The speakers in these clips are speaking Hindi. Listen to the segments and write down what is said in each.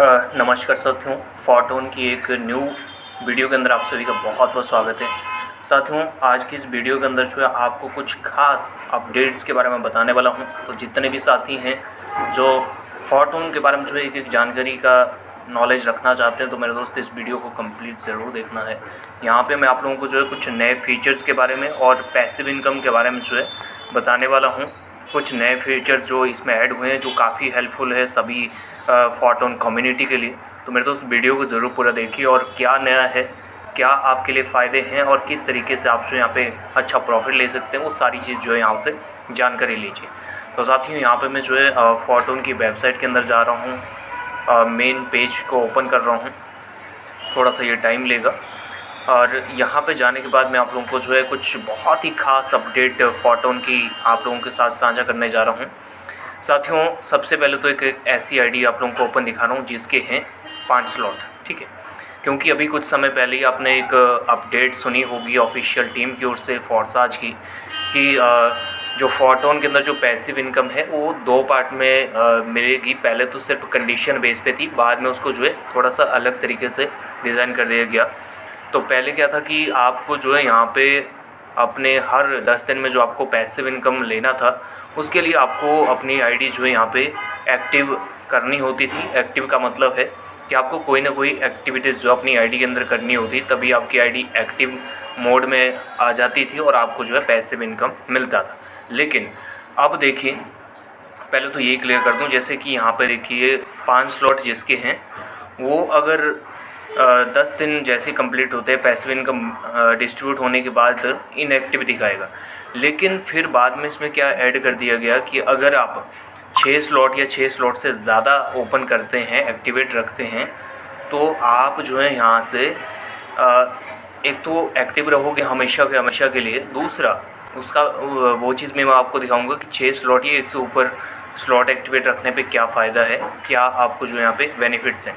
नमस्कार साथियों, फोरटोन की एक न्यू वीडियो के अंदर आप सभी का बहुत बहुत स्वागत है। साथियों, आज की इस वीडियो के अंदर जो है आपको कुछ खास अपडेट्स के बारे में बताने वाला हूं। तो जितने भी साथी हैं जो फोरटोन के बारे में जो है एक जानकारी का नॉलेज रखना चाहते हैं, तो मेरे दोस्त इस वीडियो को कंप्लीट ज़रूर देखना है। यहाँ पे मैं आप लोगों को जो है कुछ नए फीचर्स के बारे में और पैसिव इनकम के बारे में जो है बताने वाला हूँ। कुछ नए फीचर्स जो इसमें ऐड हुए हैं जो काफ़ी हेल्पफुल है सभी फोरटोन कम्युनिटी के लिए। तो मेरे दोस्त वीडियो को ज़रूर पूरा देखिए और क्या नया है, क्या आपके लिए फ़ायदे हैं और किस तरीके से आप जो यहाँ पे अच्छा प्रॉफिट ले सकते हैं, वो सारी चीज़ जो है यहाँ से जानकारी लीजिए। तो साथियों, यहाँ पे मैं जो है फोरटोन की वेबसाइट के अंदर जा रहा हूँ, मेन पेज को ओपन कर रहा हूँ। थोड़ा सा ये टाइम लेगा और यहाँ पे जाने के बाद मैं आप लोगों को जो है कुछ बहुत ही ख़ास अपडेट फोरटोन की आप लोगों के साथ साझा करने जा रहा हूँ। साथियों, सबसे पहले तो एक ऐसी आईडी आप लोगों को ओपन दिखा रहा हूँ जिसके हैं 5 स्लॉट, ठीक है। क्योंकि अभी कुछ समय पहले ही आपने एक अपडेट सुनी होगी ऑफिशियल टीम की ओर से फोर्साज की कि जो फोरटोन के अंदर जो पैसिव इनकम है वो 2 पार्ट में मिलेगी। पहले तो सिर्फ कंडीशन बेस पे थी, बाद में उसको जो है थोड़ा सा अलग तरीके से डिज़ाइन कर दिया गया। तो पहले क्या था कि आपको जो है यहाँ पे अपने हर 10 दिन में जो आपको पैसिव इनकम लेना था, उसके लिए आपको अपनी आईडी जो है यहाँ पे एक्टिव करनी होती थी। एक्टिव का मतलब है कि आपको कोई ना कोई एक्टिविटीज़ जो अपनी आईडी के अंदर करनी होती, तभी आपकी आईडी एक्टिव मोड में आ जाती थी और आपको जो है पैसिव इनकम मिलता था। लेकिन अब देखिए, पहले तो ये क्लियर कर दूं, जैसे कि यहाँ पे देखिए 5 स्लॉट जिसके हैं वो अगर 10 दिन जैसे कंप्लीट होते हैं, पैसिव इनकम डिस्ट्रीब्यूट होने के बाद इनएक्टिव दिखाएगा। लेकिन फिर बाद में इसमें क्या ऐड कर दिया गया कि अगर आप 6 स्लॉट या 6 स्लॉट से ज़्यादा ओपन करते हैं, एक्टिवेट रखते हैं, तो आप जो है यहाँ से एक तो एक्टिव रहोगे हमेशा के लिए। दूसरा उसका वो चीज़ मैं आपको दिखाऊंगा कि 6 स्लॉट या इससे ऊपर स्लॉट एक्टिवेट रखने पे क्या फ़ायदा है, क्या आपको जो यहाँ पे बेनिफिट्स हैं।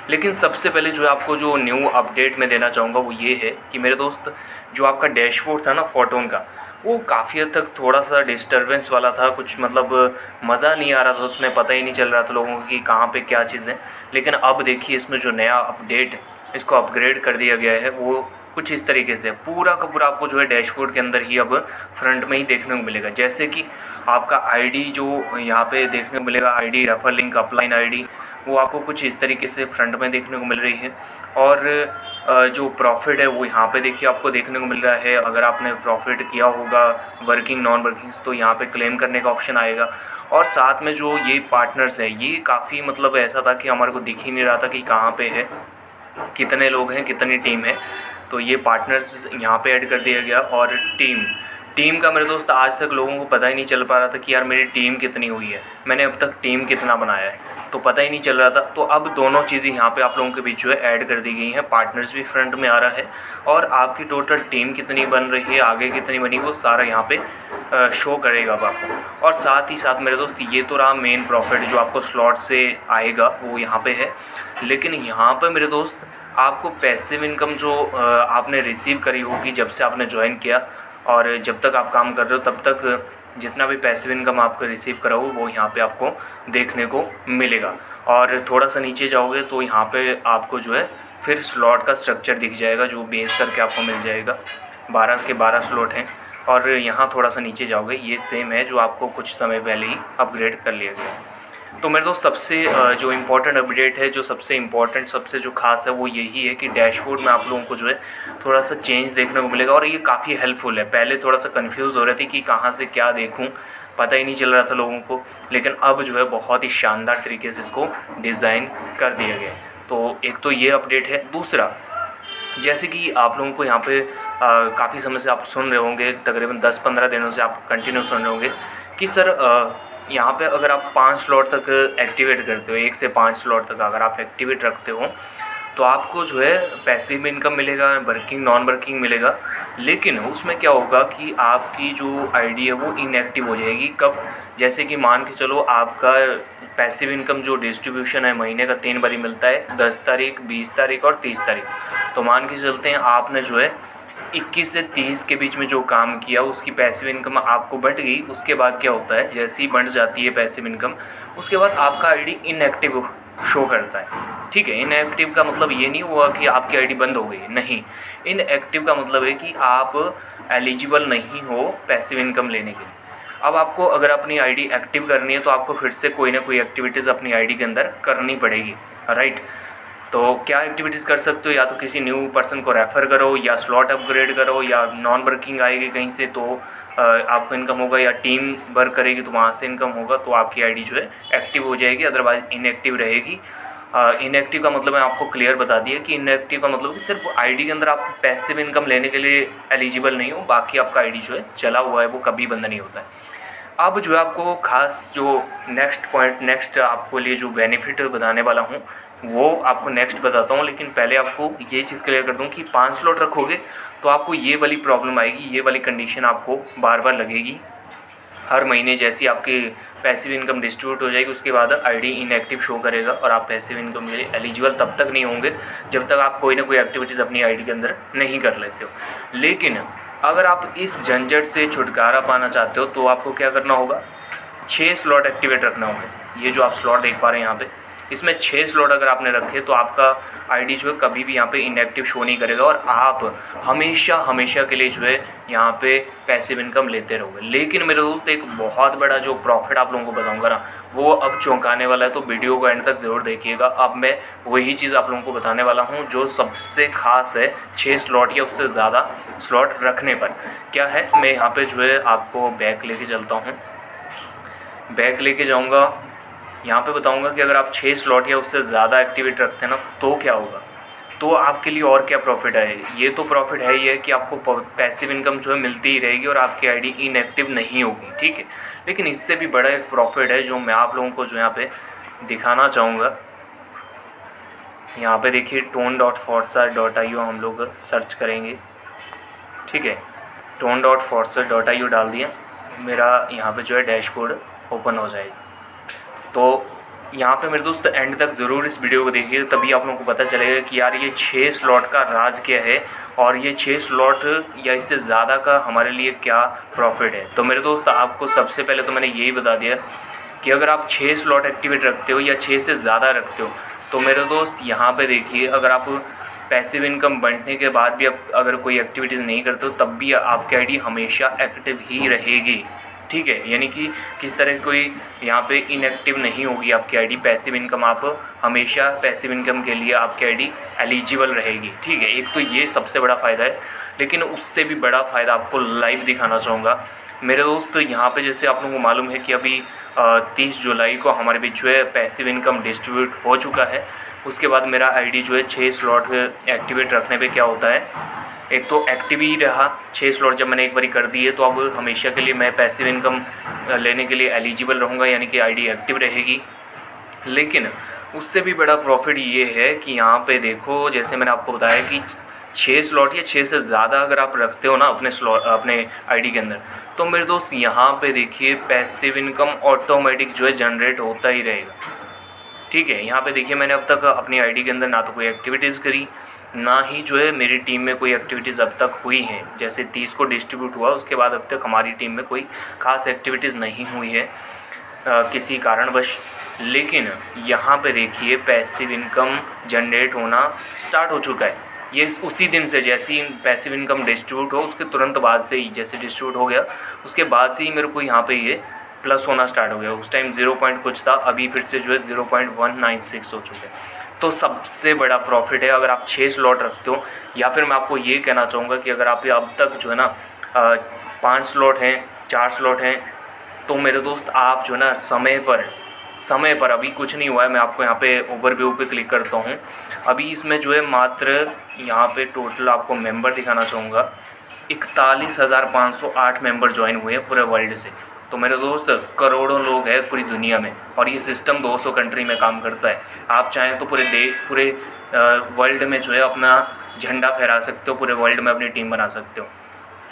लेकिन सबसे पहले जो आपको जो न्यू अपडेट मैं देना चाहूँगा वो ये है कि मेरे दोस्त, जो आपका डैशबोर्ड था ना फोरटोन का, वो काफ़ी हद तक थोड़ा सा डिस्टर्बेंस वाला था। कुछ मतलब मज़ा नहीं आ रहा था उसमें, पता ही नहीं चल रहा था लोगों को कि कहाँ पे क्या चीज़ें। लेकिन अब देखिए, इसमें जो नया अपडेट इसको अपग्रेड कर दिया गया है वो कुछ इस तरीके से पूरा का पूरा आपको जो है डैशबोर्ड के अंदर ही अब फ्रंट में ही देखने को मिलेगा। जैसे कि आपका आईडी जो यहाँ पे देखने को मिलेगा, ID refer link upline ID, वो आपको कुछ इस तरीके से फ्रंट में देखने को मिल रही है। और जो प्रॉफिट है वो यहाँ पे देखिए आपको देखने को मिल रहा है। अगर आपने प्रॉफिट किया होगा वर्किंग नॉन वर्किंग, तो यहाँ पे क्लेम करने का ऑप्शन आएगा। और साथ में जो ये पार्टनर्स है, ये काफ़ी मतलब ऐसा था कि हमारे को दिख ही नहीं रहा था कि कहाँ पे है, कितने लोग हैं, कितनी टीम है। तो ये पार्टनर्स यहाँ पे ऐड कर दिया गया। और टीम का मेरे दोस्त आज तक लोगों को पता ही नहीं चल पा रहा था कि यार मेरी टीम कितनी हुई है, मैंने अब तक टीम कितना बनाया है, तो पता ही नहीं चल रहा था। तो अब दोनों चीज़ें यहाँ पे आप लोगों के बीच जो है ऐड कर दी गई हैं। पार्टनर्स भी फ्रंट में आ रहा है और आपकी टोटल टीम कितनी बन रही है, आगे कितनी बनी, वो सारा यहाँ पे शो करेगा अब आपको। और साथ ही साथ मेरे दोस्त, ये तो रहा मेन प्रॉफिट जो आपको स्लॉट से आएगा, वो यहाँ पे है। लेकिन यहाँ पर मेरे दोस्त आपको पैसिव इनकम जो आपने रिसीव करी होगी जब से आपने ज्वाइन किया और जब तक आप काम कर रहे हो, तब तक जितना भी पैसिव इनकम आपको रिसीव करा हो वो यहाँ पे आपको देखने को मिलेगा। और थोड़ा सा नीचे जाओगे तो यहाँ पे आपको जो है फिर स्लॉट का स्ट्रक्चर दिख जाएगा, जो बेस करके आपको मिल जाएगा। 12 के 12 स्लॉट हैं। और यहाँ थोड़ा सा नीचे जाओगे, ये सेम है जो आपको कुछ समय पहले ही अपग्रेड कर लिया गया है। तो मेरे दोस्त, सबसे जो इम्पोर्टेंट अपडेट है, जो सबसे इम्पोर्टेंट, सबसे जो खास है, वो यही है कि डैशबोर्ड में आप लोगों को जो है थोड़ा सा चेंज देखने को मिलेगा। और ये काफ़ी हेल्पफुल है। पहले थोड़ा सा कंफ्यूज हो रही थी कि कहाँ से क्या देखूँ, पता ही नहीं चल रहा था लोगों को। लेकिन अब जो है बहुत ही शानदार तरीके से इसको डिज़ाइन कर दिया गया। तो एक तो ये अपडेट है। दूसरा, जैसे कि आप लोगों को यहाँ पे काफ़ी समय से आप सुन रहे होंगे, तकरीबन 10-15 दिनों से आप कंटिन्यू सुन रहे होंगे कि सर यहाँ पे अगर आप 5 स्लॉट तक एक्टिवेट करते हो, 1 से 5 स्लॉट तक अगर आप एक्टिवेट रखते हो, तो आपको जो है पैसिव इनकम मिलेगा, वर्किंग नॉन वर्किंग मिलेगा। लेकिन उसमें क्या होगा कि आपकी जो आईडी है वो इनएक्टिव हो जाएगी। कब? जैसे कि मान के चलो आपका पैसिव इनकम जो डिस्ट्रीब्यूशन है महीने का 3 बारी मिलता है, 10 तारीख, 20 तारीख और 30 तारीख। तो मान के चलते हैं आपने जो है 21 से 30 के बीच में जो काम किया, उसकी पैसिव इनकम आपको बंट गई। उसके बाद क्या होता है, जैसे ही बंट जाती है पैसिव इनकम, उसके बाद आपका आईडी इनएक्टिव शो करता है। ठीक है, इनएक्टिव का मतलब ये नहीं हुआ कि आपकी आईडी बंद हो गई, नहीं। इनएक्टिव का मतलब है कि आप एलिजिबल नहीं हो पैसिव इनकम लेने के लिए। अब आपको अगर अपनी आईडी एक्टिव करनी है तो आपको फिर से कोई ना कोई एक्टिविटीज़ अपनी आईडी के अंदर करनी पड़ेगी, राइट। तो क्या एक्टिविटीज़ कर सकते हो, या तो किसी न्यू पर्सन को रेफ़र करो, या स्लॉट अपग्रेड करो, या नॉन वर्किंग आएगी कहीं से तो आपको इनकम होगा, या टीम वर्क करेगी तो वहाँ से इनकम होगा, तो आपकी आईडी जो है एक्टिव हो जाएगी, अदरवाइज इनएक्टिव रहेगी। इनएक्टिव का मतलब मैं आपको क्लियर बता दिया कि इनएक्टिव का मतलब कि सिर्फ आईडी के अंदर आप पैसिव इनकम लेने के लिए एलिजिबल नहीं हो, बाकी आपका आईडी जो है चला हुआ है वो कभी बंद नहीं होता है। अब जो है आपको खास जो नेक्स्ट आपको लिए जो बेनिफिट बताने वाला हूँ वो आपको नेक्स्ट बताता हूँ, लेकिन पहले आपको ये चीज़ क्लियर कर दूँ कि 5 स्लॉट रखोगे तो आपको ये वाली प्रॉब्लम आएगी, ये वाली कंडीशन आपको बार बार लगेगी हर महीने। जैसी आपकी पैसिव इनकम डिस्ट्रीब्यूट हो जाएगी उसके बाद आईडी इनएक्टिव शो करेगा और आप पैसिव इनकम के लिए एलिजिबल तब तक नहीं होंगे जब तक आप कोई ना कोई एक्टिविटीज़ अपनी आईडी के अंदर नहीं कर लेते हो। लेकिन अगर आप इस झंझट से छुटकारा पाना चाहते हो तो आपको क्या करना होगा, 6 स्लॉट एक्टिवेट रखना होगा। ये जो आप स्लॉट देख पा रहे हैं यहाँ पे, इसमें 6 स्लॉट अगर आपने रखे तो आपका आईडी जो है कभी भी यहाँ पे इनएक्टिव शो नहीं करेगा और आप हमेशा के लिए जो है यहाँ पे पैसिव इनकम लेते रहोगे। लेकिन मेरे दोस्त एक बहुत बड़ा जो प्रॉफिट आप लोगों को बताऊंगा ना, वो अब चौंकाने वाला है, तो वीडियो को एंड तक ज़रूर देखिएगा। अब मैं वही चीज़ आप लोगों को बताने वाला हूँ जो सबसे खास है 6 स्लॉट या उससे ज़्यादा स्लॉट रखने पर। क्या है, मैं यहाँ पर जो है आपको बैक लेके चलता हूँ, बैक लेके जाऊँगा, यहाँ पे बताऊंगा कि अगर आप 6 स्लॉट या उससे ज़्यादा एक्टिवेट रखते हैं ना तो क्या होगा, तो आपके लिए और क्या प्रॉफिट है। ये तो प्रॉफिट है ही है कि आपको पैसिव इनकम जो है मिलती ही रहेगी और आपकी आईडी इनएक्टिव नहीं होगी, ठीक है। लेकिन इससे भी बड़ा एक प्रॉफिट है जो मैं आप लोगों को जो यहाँ पे दिखाना चाहूँगा। यहाँ पे देखिए tone.forza.io हम लोग सर्च करेंगे, ठीक है। tone.forza.io डाल दिया, मेरा यहाँ पे जो है डैशबोर्ड ओपन हो जाएगा। तो यहाँ पे मेरे दोस्त एंड तक ज़रूर इस वीडियो को देखिए, तभी आप लोगों को पता चलेगा कि यार ये 6 स्लॉट का राज क्या है और ये 6 स्लॉट या इससे ज़्यादा का हमारे लिए क्या प्रॉफिट है। तो मेरे दोस्त आपको सबसे पहले तो मैंने यही बता दिया कि अगर आप 6 स्लॉट एक्टिवेट रखते हो या 6 से ज़्यादा रखते हो तो मेरे दोस्त यहाँ पे देखिए, अगर आप पैसिव इनकम बढ़ने के बाद भी आप अगर कोई एक्टिविटीज़ नहीं करते हो तब भी आपकी आईडी हमेशा एक्टिव ही रहेगी, ठीक है। यानी कि किस तरह कोई यहाँ पे इनएक्टिव नहीं होगी आपकी आईडी, पैसिव इनकम आप हमेशा पैसिव इनकम के लिए आपकी आईडी एलिजिबल रहेगी, ठीक है। एक तो ये सबसे बड़ा फ़ायदा है, लेकिन उससे भी बड़ा फ़ायदा आपको लाइव दिखाना चाहूँगा मेरे दोस्त। यहाँ पे जैसे आप लोगों को मालूम है कि अभी 30 जुलाई को हमारे बीच जो है पैसिव इनकम डिस्ट्रीब्यूट हो चुका है। उसके बाद मेरा आईडी जो है 6 स्लॉट एक्टिवेट रखने पे क्या होता है, एक तो एक्टिव ही रहा 6 स्लॉट जब मैंने एक बारी कर दिए, तो अब हमेशा के लिए मैं पैसिव इनकम लेने के लिए एलिजिबल रहूँगा, यानी कि आईडी एक्टिव रहेगी। लेकिन उससे भी बड़ा प्रॉफिट ये है कि यहाँ पे देखो, जैसे मैंने आपको बताया कि 6 स्लॉट या 6 से ज़्यादा अगर आप रखते हो ना अपने आईडी के अंदर, तो मेरे दोस्त यहाँ पे देखिए पैसिव इनकम ऑटोमेटिक जो है जनरेट होता ही रहेगा, ठीक है। यहाँ पे देखिए मैंने अब तक अपनी आईडी के अंदर ना तो कोई एक्टिविटीज़ करी, ना ही जो है मेरी टीम में कोई एक्टिविटीज़ अब तक हुई हैं। जैसे 30 को डिस्ट्रीब्यूट हुआ उसके बाद अब तक हमारी टीम में कोई ख़ास एक्टिविटीज़ नहीं हुई है किसी कारणवश। लेकिन यहाँ पे देखिए पैसिव इनकम जनरेट होना स्टार्ट हो चुका है। ये उसी दिन से, जैसे ही पैसिव इनकम डिस्ट्रीब्यूट हो उसके तुरंत बाद से ही, जैसे डिस्ट्रीब्यूट हो गया उसके बाद से ही मेरे को यहाँ पे ये प्लस होना स्टार्ट हो गया। उस टाइम 0 पॉइंट कुछ था, अभी फिर से जो है 0.196 हो चुका है। तो सबसे बड़ा प्रॉफिट है अगर आप 6 स्लॉट रखते हो, या फिर मैं आपको ये कहना चाहूँगा कि अगर आप अब तक जो है ना 5 स्लॉट हैं, 4 स्लॉट हैं, तो मेरे दोस्त आप जो है ना समय पर अभी कुछ नहीं हुआ है। मैं आपको यहाँ पे ओवरव्यू पे क्लिक करता हूँ। अभी इसमें जो है मात्र यहाँ पे टोटल आपको मेंबर दिखाना चाहूँगा, 41,508 मेंबर ज्वाइन हुए हैं पूरे वर्ल्ड से। तो मेरे दोस्त करोड़ों लोग हैं पूरी दुनिया में, और ये सिस्टम 200 कंट्री में काम करता है। आप चाहें तो पूरे वर्ल्ड में जो है अपना झंडा फहरा सकते हो, पूरे वर्ल्ड में अपनी टीम बना सकते हो।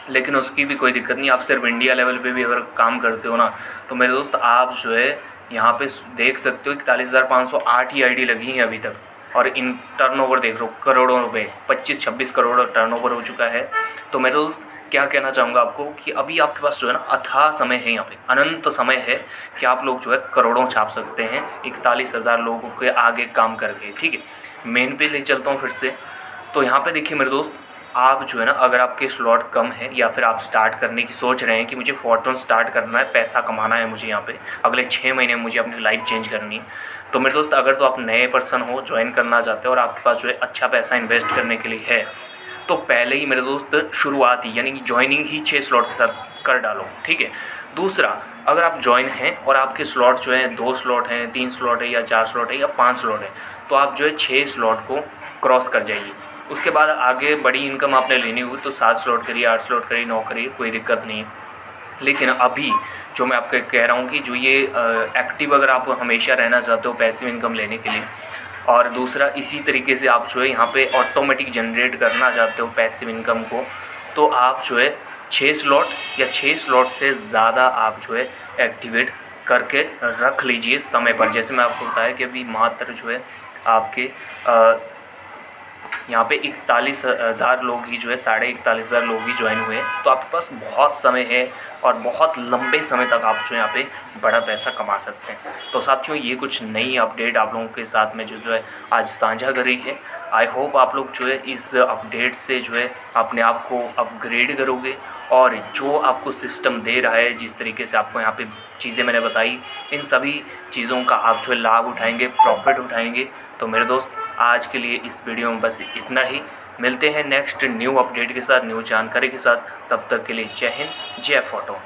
लेकिन उसकी भी कोई दिक्कत नहीं, आप सिर्फ इंडिया लेवल पे भी अगर काम करते हो ना, तो मेरे दोस्त आप जो है यहाँ पे देख सकते हो 41,508 ही आईडी लगी हैं अभी तक, और इन टर्नओवर देख लो करोड़ों रुपए, 25-26 करोड़ टर्नओवर हो चुका है। तो मेरे दोस्त क्या कहना चाहूँगा आपको कि अभी आपके पास जो है ना अथाह समय है, यहाँ पे अनंत समय है कि आप लोग जो है करोड़ों छाप सकते हैं 41,000 लोगों के आगे काम करके। ठीक है, मेन पे ले चलता हूँ फिर से। तो यहाँ पे देखिए मेरे दोस्त, आप जो है ना अगर आपके स्लॉट कम है या फिर आप स्टार्ट करने की सोच रहे हैं कि मुझे फोर्टून स्टार्ट करना है, पैसा कमाना है मुझे, यहाँ पे अगले 6 महीने में मुझे अपनी लाइफ चेंज करनी है, तो मेरे दोस्त अगर तो आप नए पर्सन हो, ज्वाइन करना चाहते हो और आपके पास जो है अच्छा पैसा इन्वेस्ट करने के लिए है, तो पहले ही मेरे दोस्त शुरुआत ही यानी कि ज्वाइनिंग ही 6 स्लॉट के साथ कर डालो। ठीक है। दूसरा, अगर आप ज्वाइन हैं और आपके स्लॉट जो है 2 स्लॉट हैं, 3 स्लॉट है या 4 स्लॉट है या 5 स्लॉट है, तो आप जो है 6 स्लॉट को क्रॉस कर जाइए। उसके बाद आगे बड़ी इनकम आपने लेनी हुई तो 7 स्लॉट करिए, 8 स्लॉट करिए, 9 करिए, कोई दिक्कत नहीं है। लेकिन अभी जो मैं आपको कह रहा हूँ कि जो ये एक्टिव अगर आप हमेशा रहना चाहते हो पैसिव इनकम लेने के लिए, और दूसरा इसी तरीके से आप जो है यहाँ पे ऑटोमेटिक जनरेट करना चाहते हो पैसिव इनकम को, तो आप जो है 6 स्लॉट या 6 स्लॉट से ज़्यादा आप जो है एक्टिवेट करके रख लीजिए समय पर। जैसे मैं आपको बताया कि अभी मात्र जो है आपके यहाँ पे 41,000 लोग ही जो है 41,500 लोग ही ज्वाइन हुए हैं, तो आपके पास बहुत समय है और बहुत लंबे समय तक आप जो यहाँ पे बड़ा पैसा कमा सकते हैं। तो साथियों, ये कुछ नई अपडेट आप लोगों के साथ में जो है आज साझा करी है। आई होप आप लोग जो है इस अपडेट से जो है अपने आप को अपग्रेड करोगे और जो आपको सिस्टम दे रहा है, जिस तरीके से आपको यहाँ पे चीज़ें मैंने बताई, इन सभी चीज़ों का आप जो है लाभ उठाएंगे, प्रॉफिट उठाएंगे। तो मेरे दोस्त, आज के लिए इस वीडियो में बस इतना ही। मिलते हैं नेक्स्ट न्यू अपडेट के साथ, न्यू जानकारी के साथ। तब तक के लिए जय हिंद, जय फोटो।